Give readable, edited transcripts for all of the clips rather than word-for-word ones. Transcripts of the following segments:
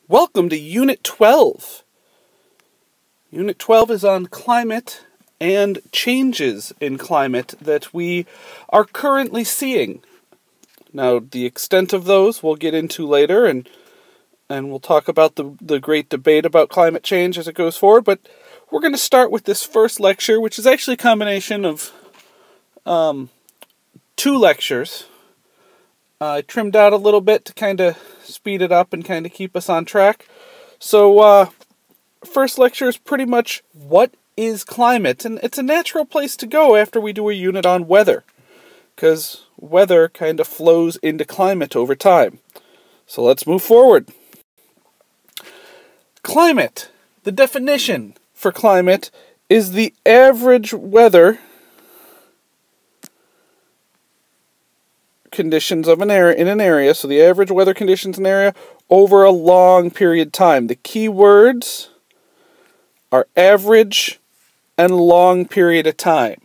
Welcome to Unit 12. Unit 12 is on climate and changes in climate that we are currently seeing. Now, the extent of those we'll get into later, and we'll talk about the great debate about climate change as it goes forward, but we're going to start with this first lecture, which is actually a combination of two lectures. I trimmed out a little bit to kind of speed it up and kind of keep us on track. So, first lecture is pretty much what is climate, and it's a natural place to go after we do a unit on weather, because weather kind of flows into climate over time. So let's move forward. Climate. The definition for climate is the average weather conditions of an area in an area, so the average weather conditions in an area over a long period of time. The key words are average and long period of time.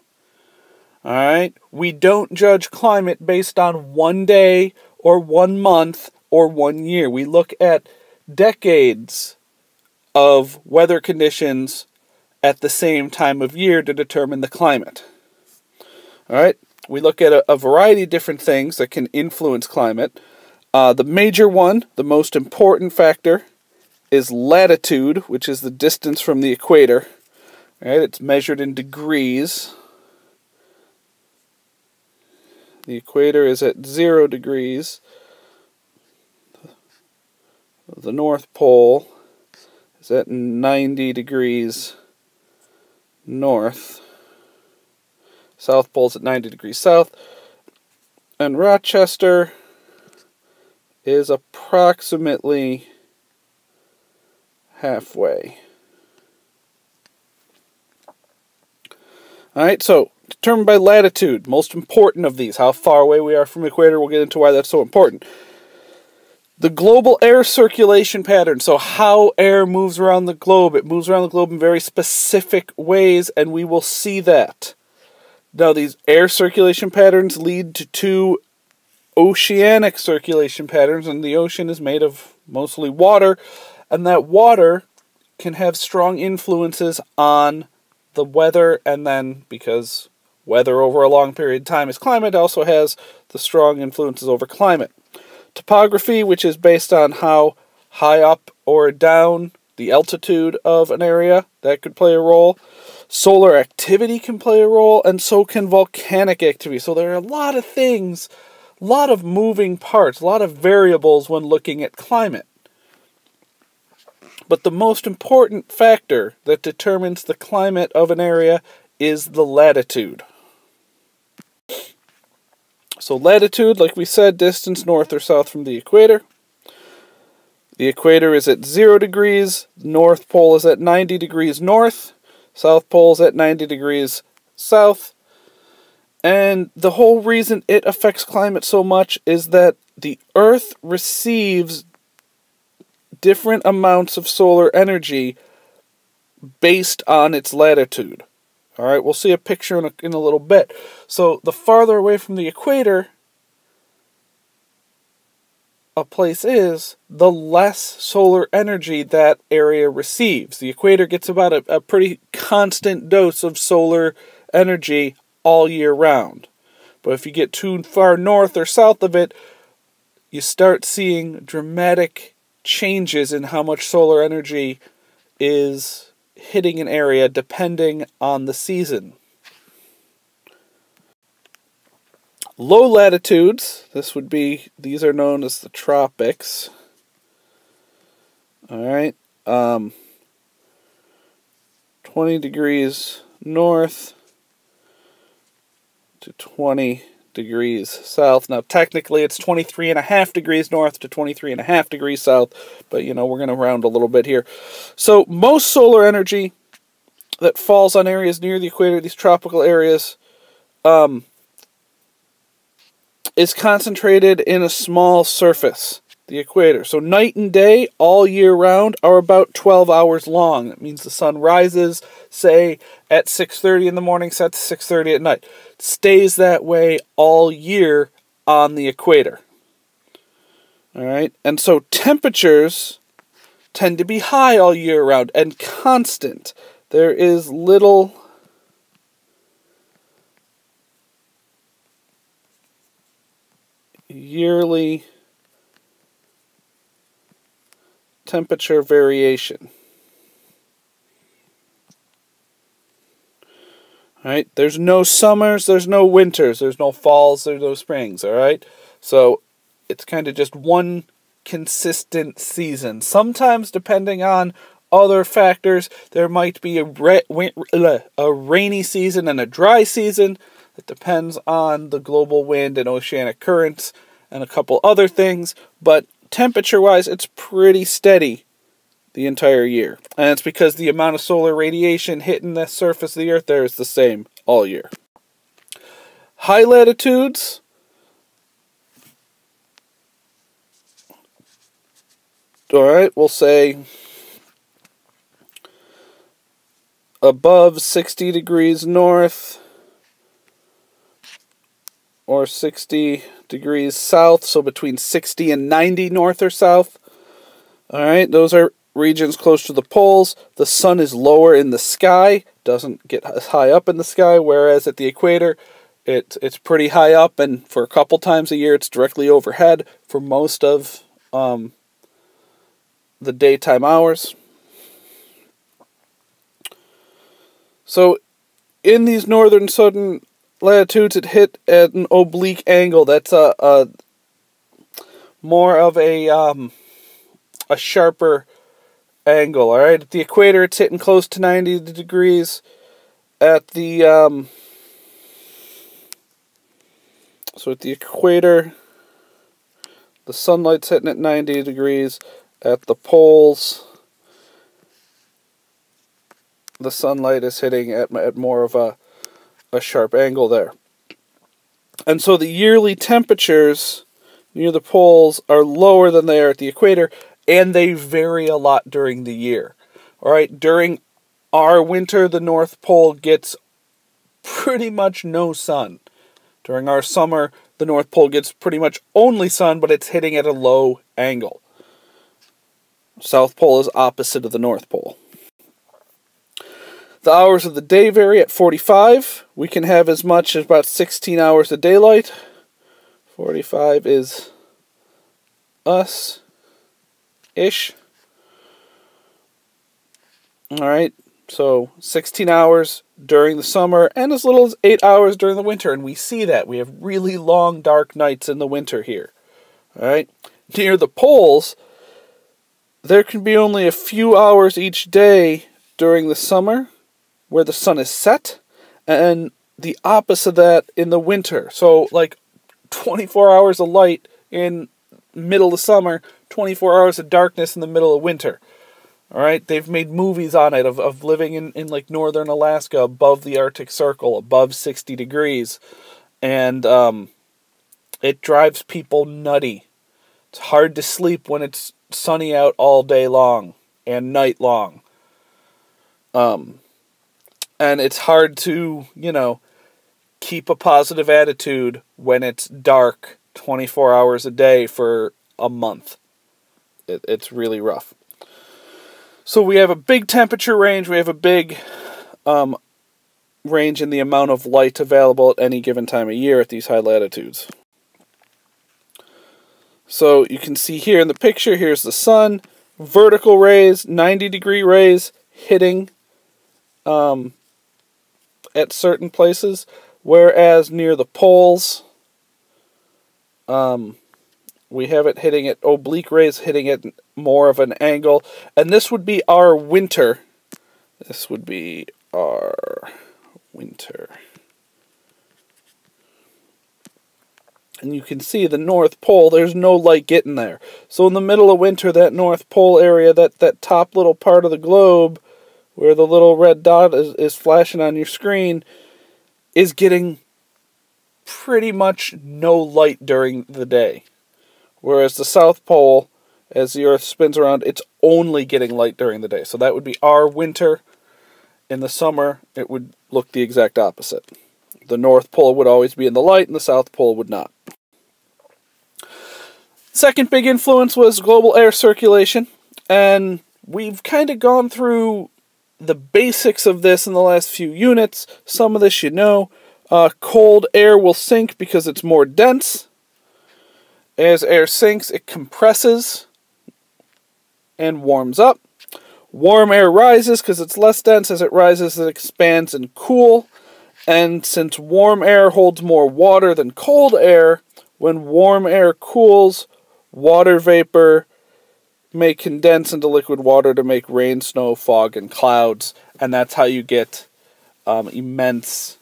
Alright? We don't judge climate based on one day or 1 month or 1 year. We look at decades of weather conditions at the same time of year to determine the climate. Alright? We look at a variety of different things that can influence climate. The major one, the most important factor, is latitude, which is the distance from the equator. Right? It's measured in degrees. The equator is at 0 degrees. The North Pole is at 90 degrees north. South Pole's at 90 degrees south. And Rochester is approximately halfway. Alright, so determined by latitude, most important of these, how far away we are from the equator. We'll get into why that's so important. The global air circulation pattern, so how air moves around the globe. It moves around the globe in very specific ways, and we will see that. Now, these air circulation patterns lead to two oceanic circulation patterns, and the ocean is made of mostly water, and that water can have strong influences on the weather, and then, because weather over a long period of time is climate, also has the strong influences over climate. Topography, which is based on how high up or down the altitude of an area, that could play a role. Solar activity can play a role, and so can volcanic activity. So there are a lot of things, a lot of moving parts, a lot of variables when looking at climate. But the most important factor that determines the climate of an area is the latitude. So latitude, like we said, distance north or south from the equator. The equator is at 0 degrees, North Pole is at 90 degrees north, South Pole is at 90 degrees south. And the whole reason it affects climate so much is that the Earth receives different amounts of solar energy based on its latitude. Alright, we'll see a picture in a little bit. So the farther away from the equator a place is, the less solar energy that area receives. The equator gets about a pretty constant dose of solar energy all year round. But if you get too far north or south of it, you start seeing dramatic changes in how much solar energy is hitting an area depending on the season. Low latitudes, these are known as the tropics. Alright, 20 degrees north to 20 degrees south. Now, technically, it's 23.5 degrees north to 23.5 degrees south, but, we're going to round a little bit here. So, most solar energy that falls on areas near the equator, these tropical areas, is concentrated in a small surface, the equator. So night and day, all year round, are about 12 hours long. That means the sun rises, say, at 6:30 in the morning, sets 6:30 at night. It stays that way all year on the equator. All right, and so temperatures tend to be high all year round and constant. There is little yearly temperature variation. Alright, there's no summers, there's no winters, there's no falls, there's no springs, alright? So, it's kind of just one consistent season. Sometimes, depending on other factors, there might be a rainy season and a dry season. It depends on the global wind and oceanic currents and a couple other things, but temperature-wise, it's pretty steady the entire year. And it's because the amount of solar radiation hitting the surface of the Earth there is the same all year. High latitudes, alright, we'll say above 60 degrees north or 60 degrees south, so between 60 and 90 north or south. Alright, those are regions close to the poles. The sun is lower in the sky, doesn't get as high up in the sky, whereas at the equator it's pretty high up, and for a couple times a year it's directly overhead for most of the daytime hours. So in these northern southern latitudes, it hit at an oblique angle. That's a more of a sharper angle. All right, at the equator, it's hitting close to 90 degrees. At the so at the equator, the sunlight's hitting at 90 degrees. At the poles, the sunlight is hitting at more of a sharp angle there. And so the yearly temperatures near the poles are lower than they are at the equator, and they vary a lot during the year. All right, during our winter, the North Pole gets pretty much no sun. During our summer, the North Pole gets pretty much only sun, but it's hitting at a low angle. South Pole is opposite of the North Pole. The hours of the day vary at 45. We can have as much as about 16 hours of daylight. 45 is us-ish. Alright, so 16 hours during the summer and as little as 8 hours during the winter. And we see that. We have really long, dark nights in the winter here. Alright, near the poles, there can be only a few hours each day during the summer where the sun is set, and the opposite of that in the winter. So, like 24 hours of light in middle of summer, 24 hours of darkness in the middle of winter. Alright, they've made movies on it of living in like northern Alaska above the Arctic Circle, above 60 degrees. And it drives people nutty. It's hard to sleep when it's sunny out all day long and night long. And it's hard to, keep a positive attitude when it's dark 24 hours a day for a month. It's really rough. So we have a big temperature range. We have a big range in the amount of light available at any given time of year at these high latitudes. So you can see here in the picture, here's the sun, vertical rays, 90-degree rays hitting at certain places, whereas near the poles, we have it hitting at oblique rays, hitting at more of an angle. And this would be our winter. This would be our winter. And you can see the North Pole, there's no light getting there. So in the middle of winter, that North Pole area, that top little part of the globe, where the little red dot is flashing on your screen, is getting pretty much no light during the day. Whereas the South Pole, as the Earth spins around, it's only getting light during the day. So that would be our winter. In the summer, it would look the exact opposite. The North Pole would always be in the light, and the South Pole would not. Second big influence was global air circulation. And we've kind of gone through the basics of this in the last few units. Some of this you know. Cold air will sink because it's more dense. As air sinks, it compresses and warms up. Warm air rises because it's less dense. As it rises, it expands and cools. And since warm air holds more water than cold air, when warm air cools, water vapor may condense into liquid water to make rain, snow, fog, and clouds. And that's how you get immense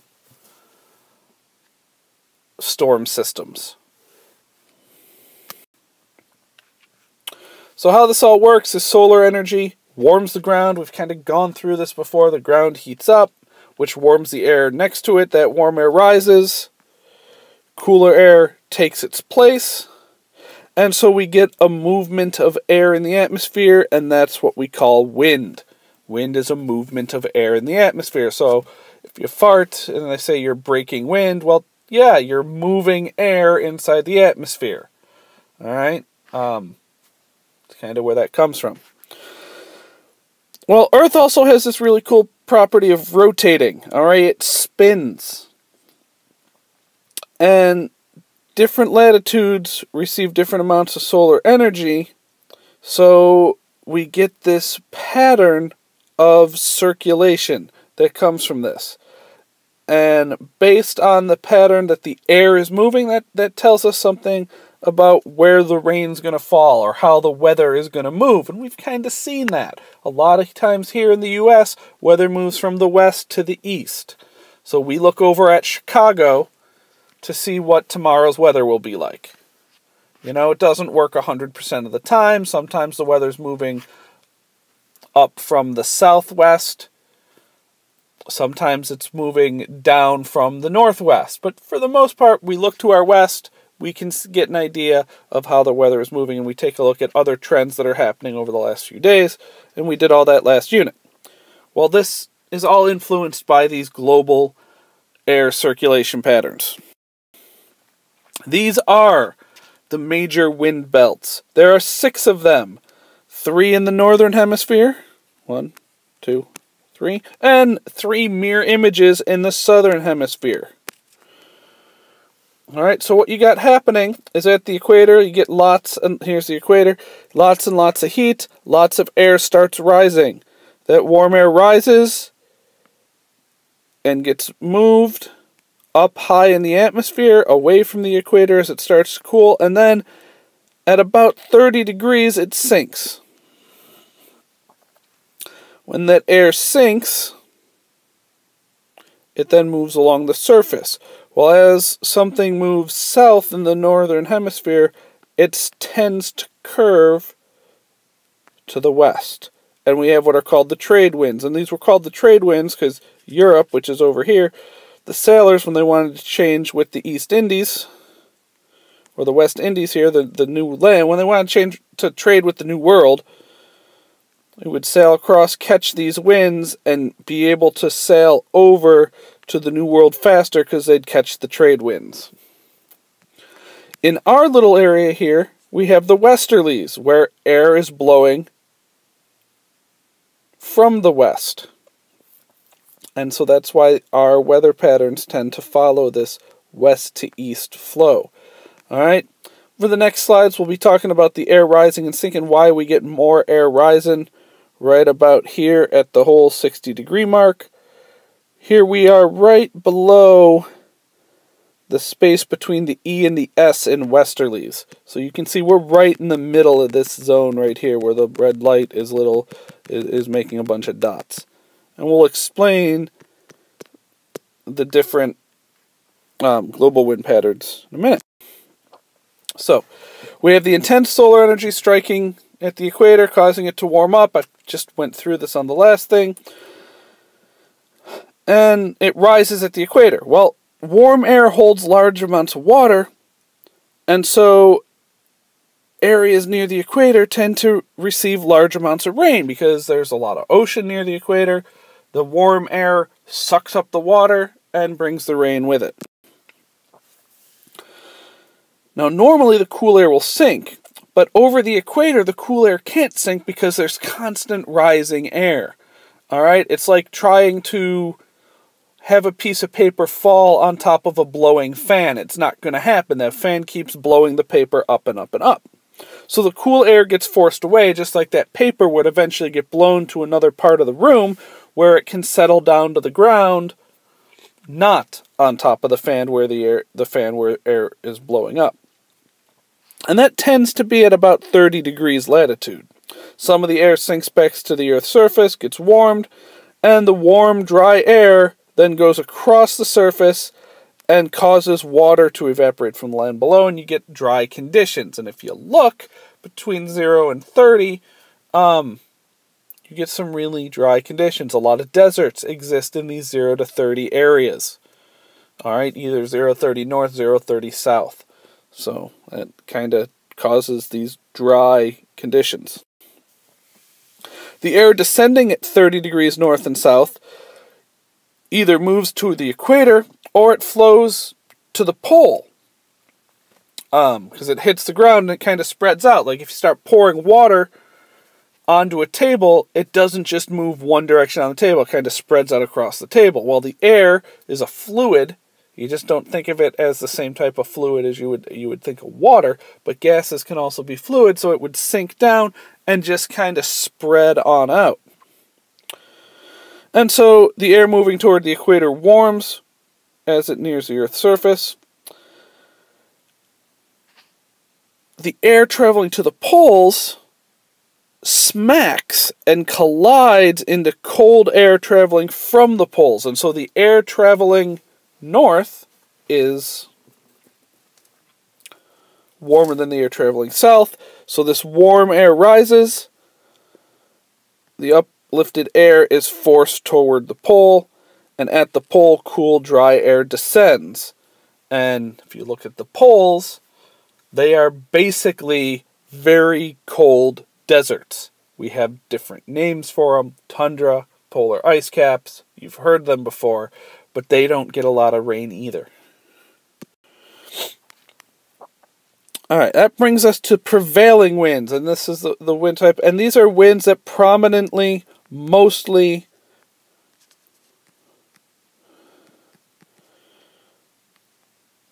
storm systems. So how this all works is solar energy warms the ground. We've kind of gone through this before. The ground heats up, which warms the air next to it. That warm air rises. Cooler air takes its place. And so we get a movement of air in the atmosphere, and that's what we call wind. Wind is a movement of air in the atmosphere. So if you fart and I say you're breaking wind, well, yeah, you're moving air inside the atmosphere. All right? It's kind of where that comes from. Well, Earth also has this really cool property of rotating. All right? It spins. And different latitudes receive different amounts of solar energy, so we get this pattern of circulation that comes from this. And based on the pattern that the air is moving, that tells us something about where the rain's going to fall or how the weather is going to move. And we've kind of seen that. A lot of times here in the U.S., weather moves from the west to the east. So we look over at Chicago to see what tomorrow's weather will be like. You know, it doesn't work 100% of the time. Sometimes the weather's moving up from the southwest. Sometimes it's moving down from the northwest. But for the most part, we look to our west, we can get an idea of how the weather is moving, and we take a look at other trends that are happening over the last few days, and we did all that last unit. Well, this is all influenced by these global air circulation patterns. These are the major wind belts. There are 6 of them. 3 in the northern hemisphere. 1, 2, 3. And 3 mirror images in the southern hemisphere. Alright, so what you got happening is at the equator, you get lots, and here's the equator, lots and lots of heat, lots of air starts rising. That warm air rises and gets moved up high in the atmosphere, away from the equator as it starts to cool, and then at about 30 degrees it sinks. When that air sinks, it then moves along the surface. Well, as something moves south in the northern hemisphere, it tends to curve to the west. And we have what are called the trade winds. And these were called the trade winds because Europe, which is over here, the sailors, when they wanted to change with the East Indies, or the West Indies here, the new land, when they wanted to change to trade with the New World, they would sail across, catch these winds, and be able to sail over to the New World faster because they'd catch the trade winds. In our little area here, we have the westerlies, where air is blowing from the west. And so that's why our weather patterns tend to follow this west to east flow. Alright, for the next slides we'll be talking about the air rising and sinking, why we get more air rising right about here at the whole 60-degree mark. Here we are right below the space between the E and the S in westerlies. So you can see we're right in the middle of this zone right here where the red light is making a bunch of dots. And we'll explain the different global wind patterns in a minute. So, we have the intense solar energy striking at the equator, causing it to warm up. I just went through this on the last thing. And it rises at the equator. Well, warm air holds large amounts of water, and so areas near the equator tend to receive large amounts of rain because there's a lot of ocean near the equator. The warm air sucks up the water and brings the rain with it. Now, normally the cool air will sink, But over the equator, the cool air can't sink because there's constant rising air. All right? It's like trying to have a piece of paper fall on top of a blowing fan. It's not going to happen. That fan keeps blowing the paper up and up and up. So the cool air gets forced away, just like that paper would eventually get blown to another part of the room where it can settle down to the ground, not on top of the fan where air is blowing up. And that tends to be at about 30 degrees latitude. Some of the air sinks back to the Earth's surface, gets warmed, and the warm, dry air then goes across the surface and causes water to evaporate from the land below, and you get dry conditions. And if you look between 0 and 30, you get some really dry conditions. A lot of deserts exist in these 0 to 30 areas. All right, either 0 to 30 north, 0 to 30 south. So that kind of causes these dry conditions. The air descending at 30 degrees north and south either moves to the equator or it flows to the pole. Because it hits the ground and it kind of spreads out. Like if you start pouring water onto a table, it doesn't just move one direction on the table, it kind of spreads out across the table. While the air is a fluid, you just don't think of it as the same type of fluid as you would think of water, but gases can also be fluid, so it would sink down and just kind of spread on out. And so the air moving toward the equator warms as it nears the Earth's surface. The air traveling to the poles smacks and collides into cold air traveling from the poles. And so the air traveling north is warmer than the air traveling south. So this warm air rises. The uplifted air is forced toward the pole, and at the pole, cool, dry air descends. And if you look at the poles, they are basically very cold deserts. We have different names for them: tundra, polar ice caps. You've heard them before, but they don't get a lot of rain either. Alright, that brings us to prevailing winds, and this is the wind type, and these are winds that prominently, mostly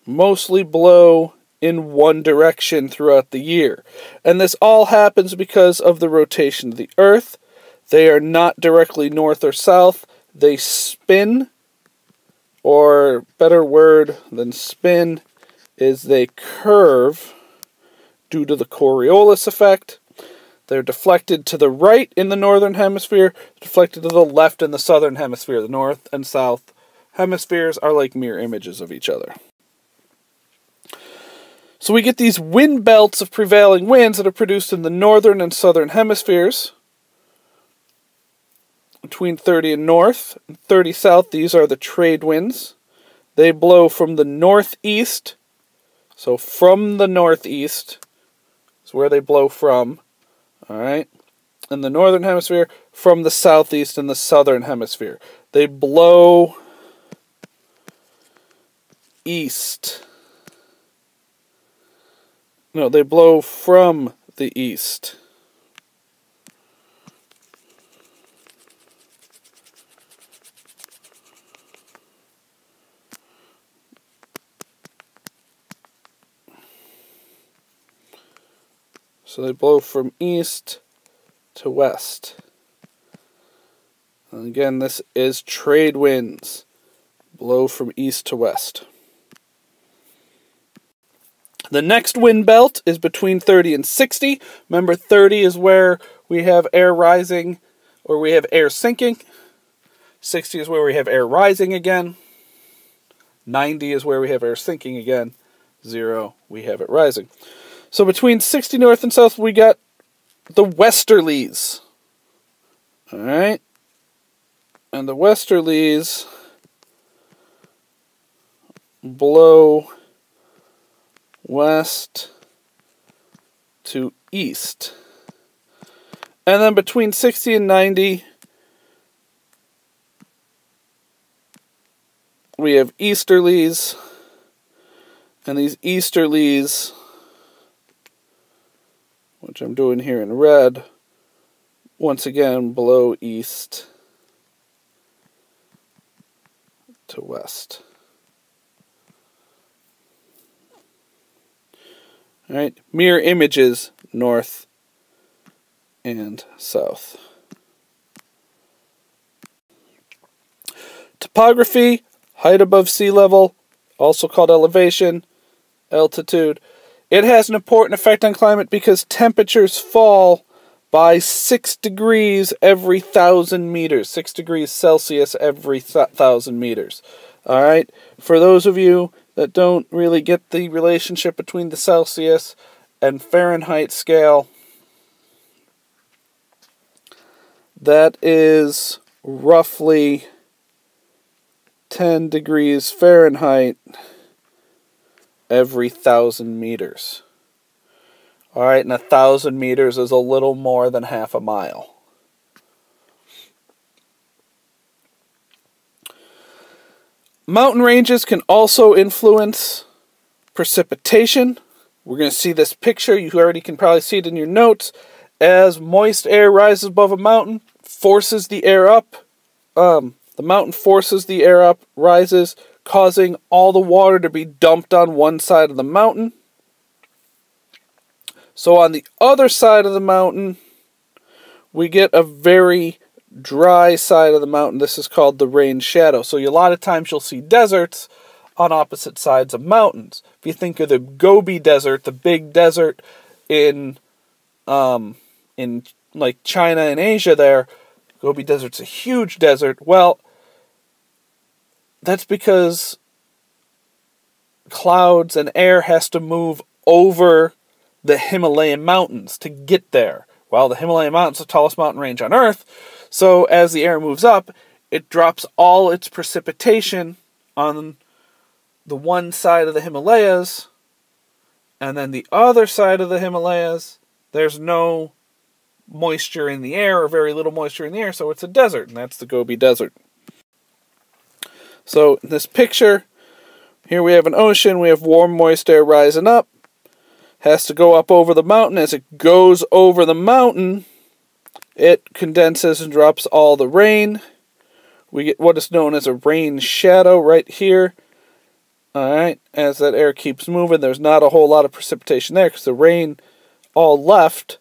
blow in one direction throughout the year. And this all happens because of the rotation of the Earth. They are not directly north or south. They spin, or better word than spin is they curve due to the Coriolis effect. They're deflected to the right in the northern hemisphere, deflected to the left in the southern hemisphere. The north and south hemispheres are like mirror images of each other. So we get these wind belts of prevailing winds that are produced in the northern and southern hemispheres. Between 30 and north and 30 south, these are the trade winds. They blow from the northeast. So from the northeast is where they blow from. Alright? In the northern hemisphere, from the southeast and the southern hemisphere. They blow east. No, they blow from the east. So they blow from east to west. And again, this is trade winds. Blow from east to west. The next wind belt is between 30 and 60. Remember, 30 is where we have air rising, or we have air sinking. 60 is where we have air rising again. 90 is where we have air sinking again. 0, we have it rising. So between 60 north and south, we got the westerlies. Alright? And the westerlies blow west to east. And then between 60 and 90, we have easterlies. And these easterlies which I'm doing here in red, once again below east to west. Alright, mirror images north and south. Topography, height above sea level, also called elevation, altitude. It has an important effect on climate because temperatures fall by 6 degrees every 1,000 meters. 6 degrees Celsius every 1,000 meters. Alright, for those of you that don't really get the relationship between the Celsius and Fahrenheit scale, that is roughly 10 degrees Fahrenheit every 1,000 meters. Alright, and 1,000 meters is a little more than half a mile. Mountain ranges can also influence precipitation. We're going to see this picture. You already can probably see it in your notes. As moist air rises above a mountain, forces the air up. The mountain forces the air up, rises, causing all the water to be dumped on one side of the mountain. So on the other side of the mountain, we get a very dry side of the mountain. This is called the rain shadow. So a lot of times you'll see deserts on opposite sides of mountains. If you think of the Gobi Desert, the big desert in like China and Asia there, Gobi Desert's a huge desert. Well, that's because clouds and air has to move over the Himalayan mountains to get there. Well, the Himalayan mountains are the tallest mountain range on Earth, so as the air moves up, it drops all its precipitation on the one side of the Himalayas, and then the other side of the Himalayas, there's no moisture in the air, or very little moisture in the air, so it's a desert, and that's the Gobi Desert. So, in this picture, here we have an ocean, we have warm, moist air rising up, has to go up over the mountain. As it goes over the mountain, it condenses and drops all the rain. We get what is known as a rain shadow right here. Alright, as that air keeps moving, there's not a whole lot of precipitation there because the rain all left,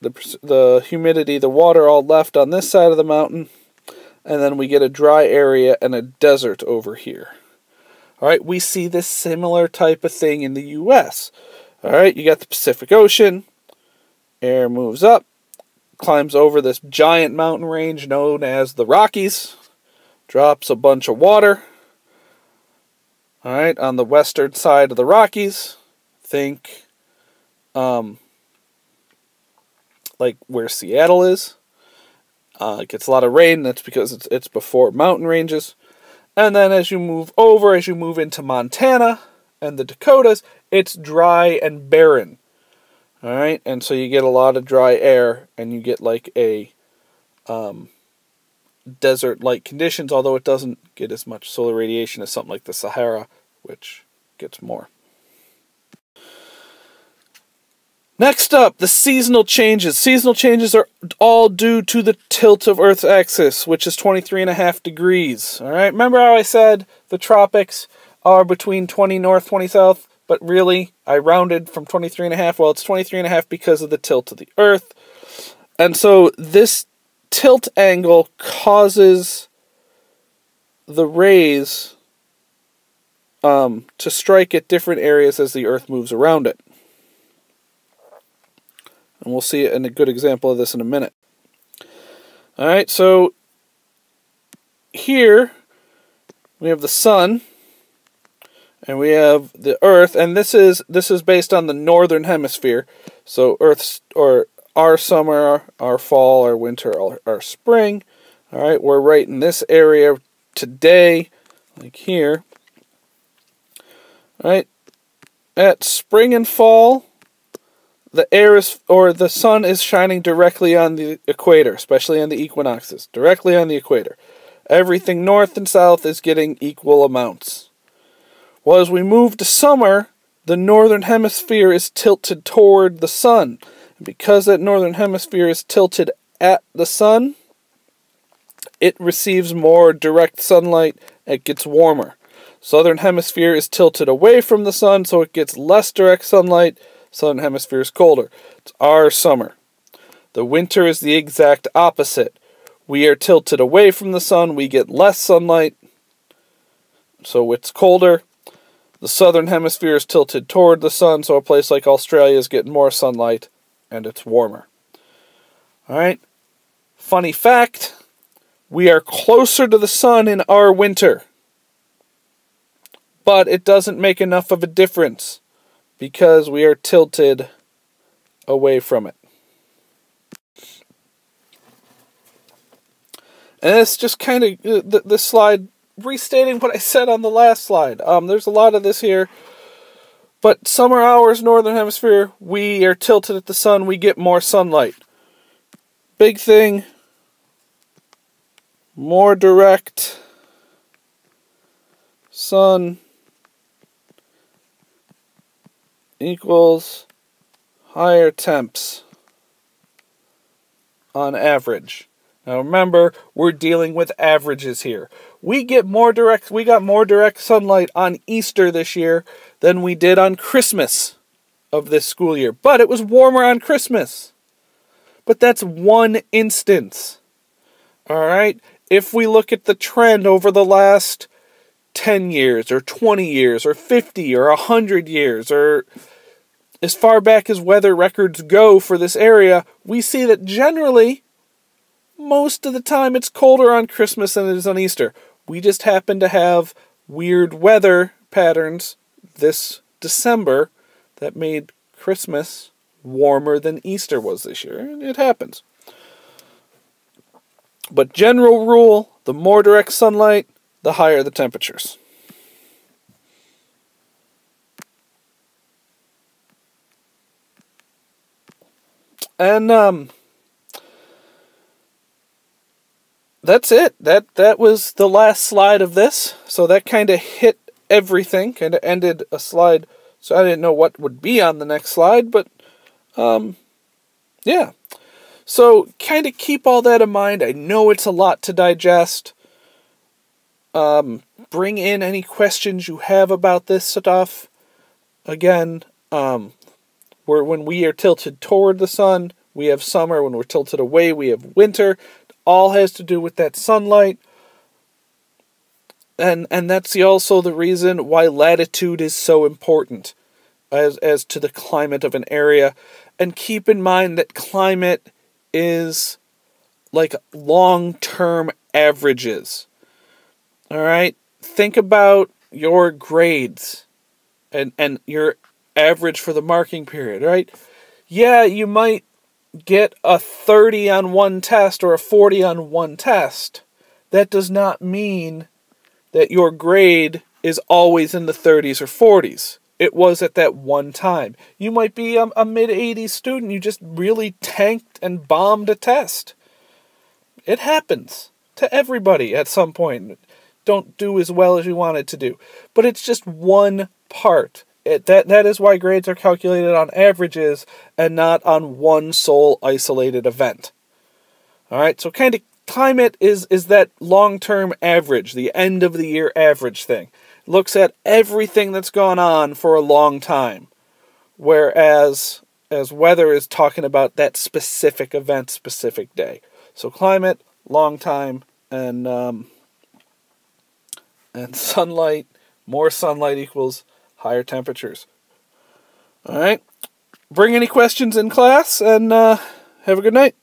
the humidity, the water all left on this side of the mountain, and then we get a dry area and a desert over here. Alright, we see this similar type of thing in the U.S. Alright, you got the Pacific Ocean, air moves up, climbs over this giant mountain range known as the Rockies, drops a bunch of water. Alright, on the western side of the Rockies, think like where Seattle is. It gets a lot of rain, that's because it's before mountain ranges. And then as you move over, as you move into Montana and the Dakotas, it's dry and barren. Alright, and so you get a lot of dry air, and you get like a desert-like conditions, although it doesn't get as much solar radiation as something like the Sahara, which gets more. Next up, the seasonal changes. Seasonal changes are all due to the tilt of Earth's axis, which is 23.5 degrees. Alright, remember how I said the tropics are between 20 north, 20 south? But really, I rounded from 23.5. Well, it's 23.5 because of the tilt of the Earth. And so this tilt angle causes the rays to strike at different areas as the Earth moves around it. And we'll see a good example of this in a minute. Alright, so here we have the sun, and we have the Earth, and this is based on the northern hemisphere. So Earth's, or our summer, our fall, our winter, our spring. Alright, we're right in this area today, like here. Alright, at spring and fall, the air is, or the sun is shining directly on the equator, especially on the equinoxes, directly on the equator. Everything north and south is getting equal amounts. Well, as we move to summer, the northern hemisphere is tilted toward the sun. And because that northern hemisphere is tilted at the sun, it receives more direct sunlight. It gets warmer. Southern hemisphere is tilted away from the sun, so it gets less direct sunlight. Southern hemisphere is colder. It's our summer. The winter is the exact opposite. We are tilted away from the sun. We get less sunlight, so it's colder. The southern hemisphere is tilted toward the sun, so a place like Australia is getting more sunlight, and it's warmer. Alright? Funny fact, we are closer to the sun in our winter. But it doesn't make enough of a difference because we are tilted away from it. And it's just kind of this slide restating what I said on the last slide. There's a lot of this here. But summer hours, northern hemisphere, we are tilted at the sun. We get more sunlight. Big thing, more direct sun equals higher temps on average. Now remember, we're dealing with averages here. We got more direct sunlight on Easter this year than we did on Christmas of this school year. But it was warmer on Christmas. But that's one instance. Alright? If we look at the trend over the last 10 years, or 20 years, or 50, or 100 years, or as far back as weather records go for this area, we see that generally, most of the time it's colder on Christmas than it is on Easter. We just happen to have weird weather patterns this December that made Christmas warmer than Easter was this year. It happens. But general rule, the more direct sunlight, the higher the temperatures. And that's it. That was the last slide of this. So that kind of hit everything, kind of ended a slide. So I didn't know what would be on the next slide, but yeah. So kind of keep all that in mind. I know it's a lot to digest. Bring in any questions you have about this stuff. Again, when we are tilted toward the sun, we have summer. When we're tilted away, we have winter. All has to do with that sunlight. And that's also the reason why latitude is so important as to the climate of an area. And keep in mind that climate is like long-term averages. Alright? Think about your grades and your average for the marking period, right? Yeah, you might get a 30 on one test or a 40 on one test. That does not mean that your grade is always in the 30s or 40s. It was at that one time. You might be a mid-80s student. You just really tanked and bombed a test. It happens to everybody at some point. Don't do as well as you wanted to do. But it's just one part. That is why grades are calculated on averages and not on one sole isolated event. Alright, so kind of climate is that long-term average, the end of the year average thing. It looks at everything that's gone on for a long time. Whereas as weather is talking about that specific event, specific day. So climate, long time, and sunlight, more sunlight equals higher temperatures. Alright, bring any questions in class, and have a good night.